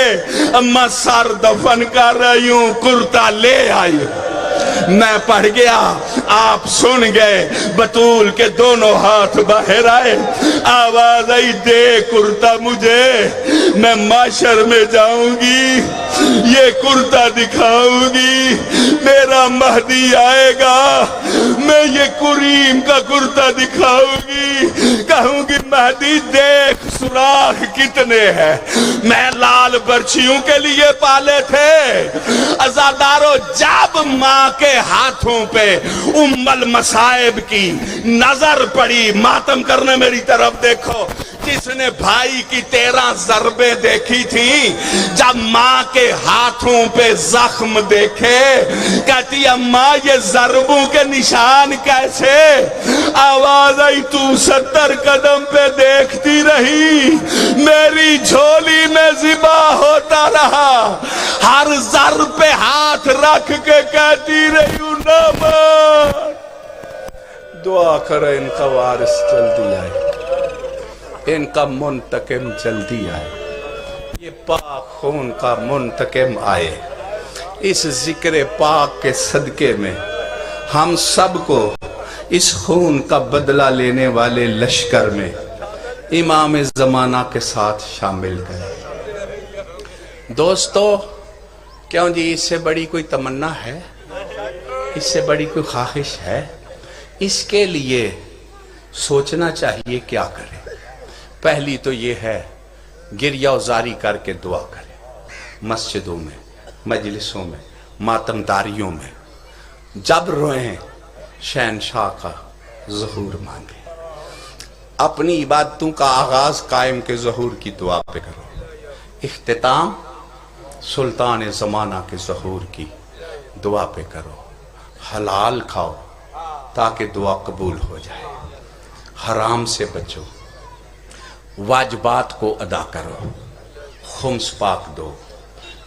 اماں سر دفن کر رہی ہوں کرتا لے آئی، میں پڑھ گیا آپ سن گئے، بطول کے دونوں ہاتھ باہر آئے، آواز آئی دے کرتا مجھے، میں معاشر میں جاؤں گی، یہ کرتا دکھاؤں گی، میرا مہدی آئے گا، میں یہ کریم کا کرتا دکھاؤں گی، کہوں گی مہدی دیکھ سوراخ کتنے ہیں، میں لال برچھیوں کے لیے پالے تھے، عزادارو جب ماں کے ہاتھوں پہ ام المصائب کی نظر پڑی، ماتم کرنے میری طرف دیکھو، جس نے بھائی کی 13 ضربیں دیکھی تھی، جب ماں کے ہاتھوں پہ زخم دیکھے، کہتی اماں یہ ضربوں کے نشان کیسے؟ آواز آئی تو 70 قدم پہ دیکھتی رہی، میری جھولی میں ذبح ہوتا رہا، ہر ضرب پہ ہاتھ رکھ کے کہتی رہی ہوں نامہ، دعا کرے ان کا وارث جلدی آئے، ان کا منتقم جلدی آئے، یہ پاک خون کا منتقم آئے، اس ذکر پاک کے صدقے میں ہم سب کو اس خون کا بدلہ لینے والے لشکر میں امام زمانہ کے ساتھ شامل کریں۔ دوستو کیوں جی اس سے بڑی کوئی تمنا ہے؟ اس سے بڑی کوئی خواہش ہے؟ اس کے لیے سوچنا چاہیے کیا کریں۔ پہلی تو یہ ہے گریہ وزاری کر کے دعا کریں، مسجدوں میں، مجلسوں میں، ماتمداریوں میں، جب روئیں شہنشاہ کا ظہور مانگیں، اپنی عبادتوں کا آغاز قائم کے ظہور کی دعا پہ کرو، اختتام سلطان زمانہ کے ظہور کی دعا پہ کرو، حلال کھاؤ تاکہ دعا قبول ہو جائے، حرام سے بچو، واجبات کو ادا کرو، خمس پاک دو،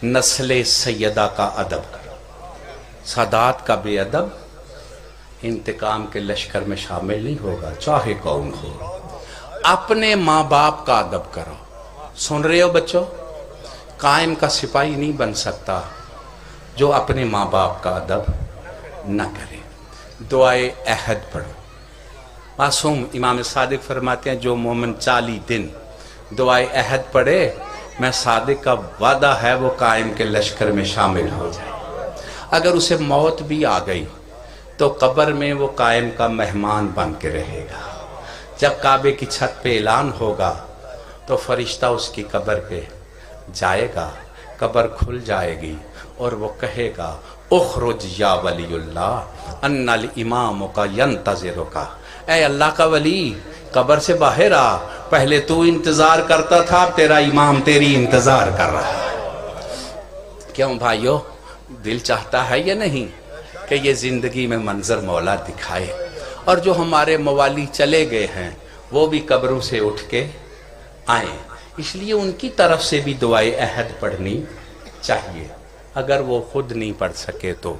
نسل سیدہ کا ادب کرو، سادات کا بے ادب انتقام کے لشکر میں شامل نہیں ہوگا چاہے کون ہو، اپنے ماں باپ کا ادب کرو، سن رہے ہو بچوں، قائم کا سپاہی نہیں بن سکتا جو اپنے ماں باپ کا ادب نہ کرے۔ دعائے عہد پڑھو، معصوم امام صادق فرماتے ہیں جو مومن 40 دن دعائے عہد پڑھے، میں صادق کا وعدہ ہے وہ قائم کے لشکر میں شامل ہو جائے۔ اگر اسے موت بھی آ گئی تو قبر میں وہ قائم کا مہمان بن کے رہے گا، جب کعبے کی چھت پہ اعلان ہوگا تو فرشتہ اس کی قبر پہ جائے گا، قبر کھل جائے گی اور وہ کہے گا اخرج یا ولی اللہ ان الامام کا ینتظر کا، اے اللہ کا ولی قبر سے باہر آ، پہلے تو انتظار کرتا تھا، اب تیرا امام تیری انتظار کر رہا ہے۔ کیوں بھائیو، دل چاہتا ہے یا نہیں کہ یہ زندگی میں منظر مولا دکھائے، اور جو ہمارے موالی چلے گئے ہیں وہ بھی قبروں سے اٹھ کے آئیں، اس لیے ان کی طرف سے بھی دعائے عہد پڑھنی چاہیے، اگر وہ خود نہیں پڑھ سکے تو۔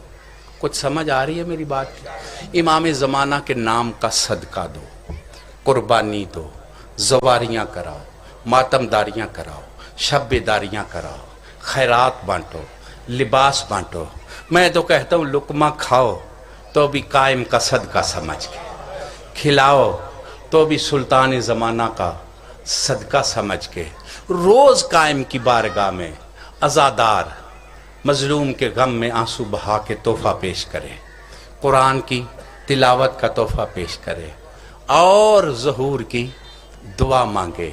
کچھ سمجھ آ رہی ہے میری بات؟ امام زمانہ کے نام کا صدقہ دو، قربانی دو، زواریاں کراؤ، ماتم داریاں کراؤ، شب داریاں کراؤ، خیرات بانٹو، لباس بانٹو۔ میں تو کہتا ہوں لقمہ کھاؤ تو بھی قائم کا صدقہ سمجھ کے، کھلاؤ تو بھی سلطان زمانہ کا صدقہ سمجھ کے، روز قائم کی بارگاہ میں عزادار مظلوم کے غم میں آنسو بہا کے تحفہ پیش کرے، قرآن کی تلاوت کا تحفہ پیش کرے اور ظہور کی دعا مانگے۔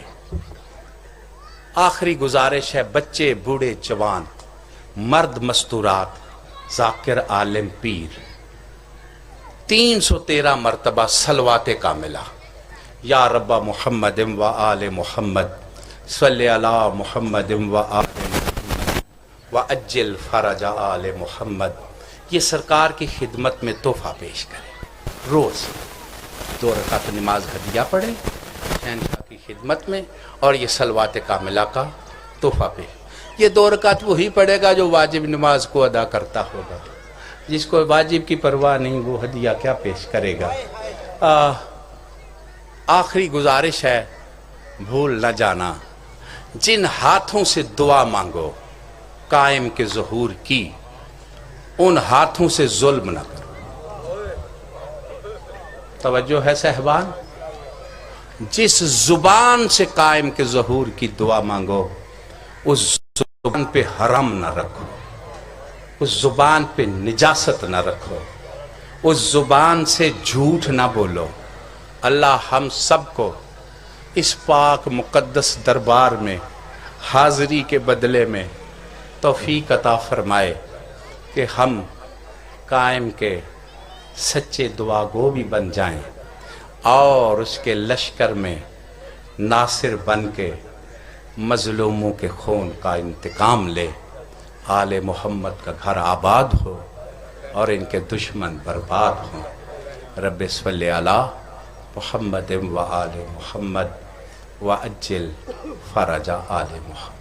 آخری گزارش ہے، بچے بوڑھے جوان مرد مستورات ذاکر عالم پیر 313 مرتبہ صلوات کاملہ، یا رب محمد و آل محمد صلی علی محمد و آل محمد و اجل فرج آل محمد، یہ سرکار کی خدمت میں تحفہ پیش کرے۔ روز 2 رکعت نماز ہدیہ پڑھے شہنشاہ کی خدمت میں، اور یہ صلوات کاملہ کا تحفہ پیش۔ یہ 2 رکعت وہی پڑھے گا جو واجب نماز کو ادا کرتا ہوگا، جس کو واجب کی پرواہ نہیں وہ ہدیہ کیا پیش کرے گا۔ آخری گزارش ہے، بھول نہ جانا، جن ہاتھوں سے دعا مانگو قائم کے ظہور کی، ان ہاتھوں سے ظلم نہ کرو۔ توجہ ہے صاحبان؟ جس زبان سے قائم کے ظہور کی دعا مانگو اس زبان پہ حرام نہ رکھو، اس زبان پہ نجاست نہ رکھو، اس زبان سے جھوٹ نہ بولو۔ اللہ ہم سب کو اس پاک مقدس دربار میں حاضری کے بدلے میں توفیق عطا فرمائے کہ ہم قائم کے سچے دعا گو بھی بن جائیں اور اس کے لشکر میں ناصر بن کے مظلوموں کے خون کا انتقام لے، آل محمد کا گھر آباد ہو اور ان کے دشمن برباد ہوں۔ رب صلی علی محمد و آل محمد و اجل فرج آل محمد۔